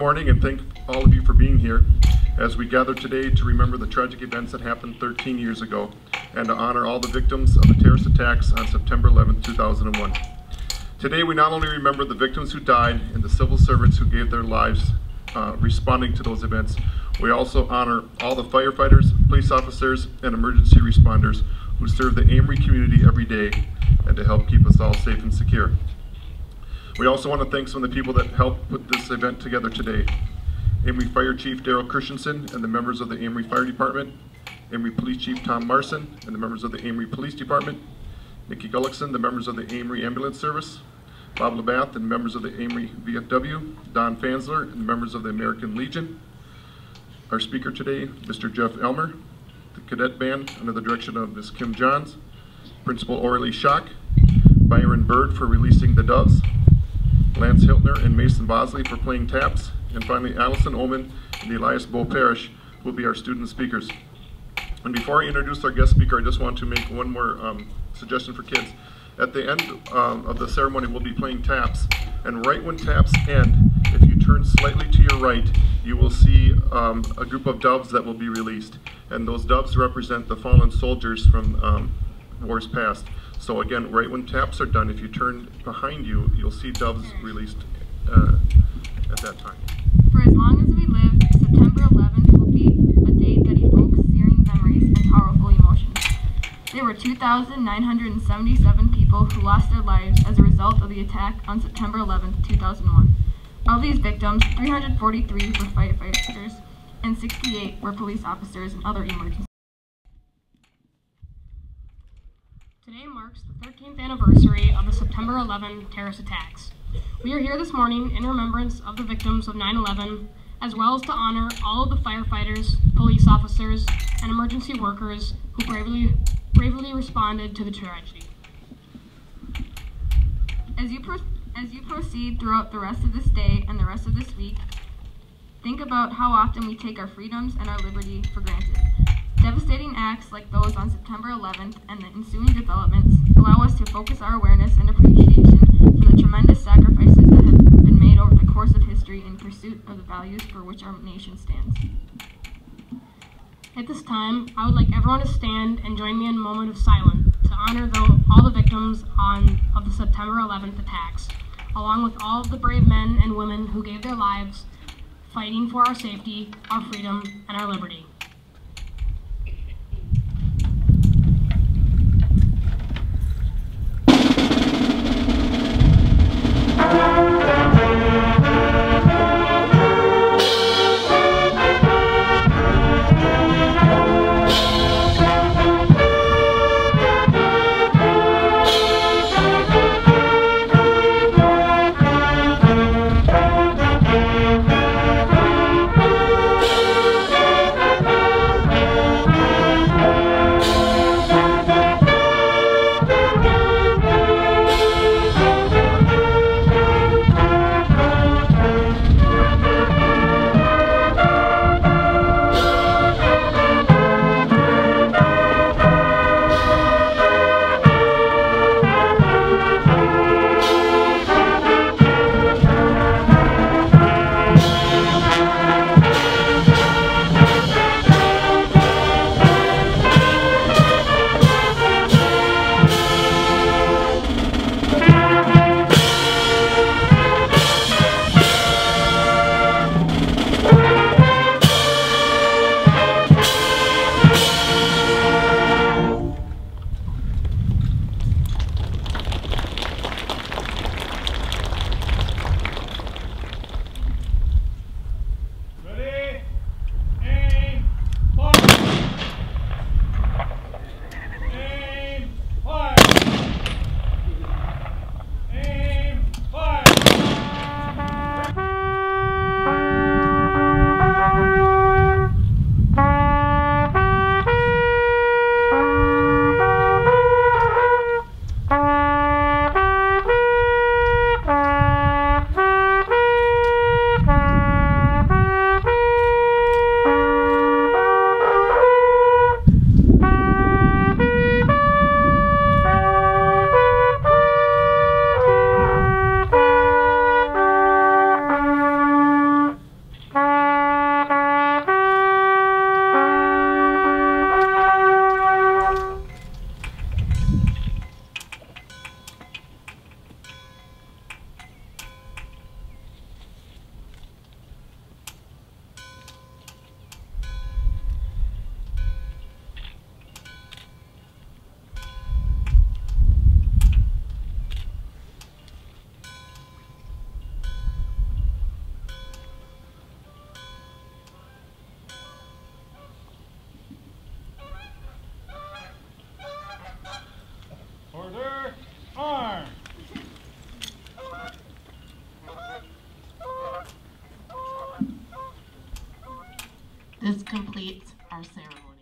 morning, and thank all of you for being here as we gather today to remember the tragic events that happened 13 years ago and to honor all the victims of the terrorist attacks on September 11, 2001. Today we not only remember the victims who died and the civil servants who gave their lives responding to those events, we also honor all the firefighters, police officers, and emergency responders who serve the Amery community every day and to help keep us all safe and secure. We also want to thank some of the people that helped put this event together today. Amery Fire Chief Daryl Christensen and the members of the Amery Fire Department, Amery Police Chief Tom Marson and the members of the Amery Police Department, Nikki Gullickson, the members of the Amery Ambulance Service, Bob Labath and members of the Amery VFW, Don Fansler and members of the American Legion. Our speaker today, Mr. Jeff Elmer, the cadet band under the direction of Ms. Kim Johns, Principal Orly Schock, Byron Bird for releasing the doves, Lance Hiltner and Mason Bosley for playing taps, and finally Allison Ullman and Elias Bo Parrish will be our student speakers. And before I introduce our guest speaker, I just want to make one more suggestion for kids. At the end of the ceremony, we'll be playing taps, and right when taps end, if you turn slightly to your right, you will see a group of doves that will be released. And those doves represent the fallen soldiers from wars past. So again, right when taps are done, if you turn behind you, you'll see doves released at that time. For as long as we live, September 11th will be a date that evokes searing memories and powerful emotions. There were 2,977 people who lost their lives as a result of the attack on September 11th, 2001. Of these victims, 343 were firefighters and 68 were police officers and other emergency. Today marks the 13th anniversary of the September 11 terrorist attacks. We are here this morning in remembrance of the victims of 9/11, as well as to honor all of the firefighters, police officers, and emergency workers who bravely responded to the tragedy. As you proceed throughout the rest of this day and the rest of this week, think about how often we take our freedoms and our liberty for granted. Devastating acts like those on September 11th and the ensuing developments allow us to focus our awareness and appreciation for the tremendous sacrifices that have been made over the course of history in pursuit of the values for which our nation stands. At this time, I would like everyone to stand and join me in a moment of silence to honor all the victims of the September 11th attacks, along with all of the brave men and women who gave their lives fighting for our safety, our freedom, and our liberty. This completes our ceremony.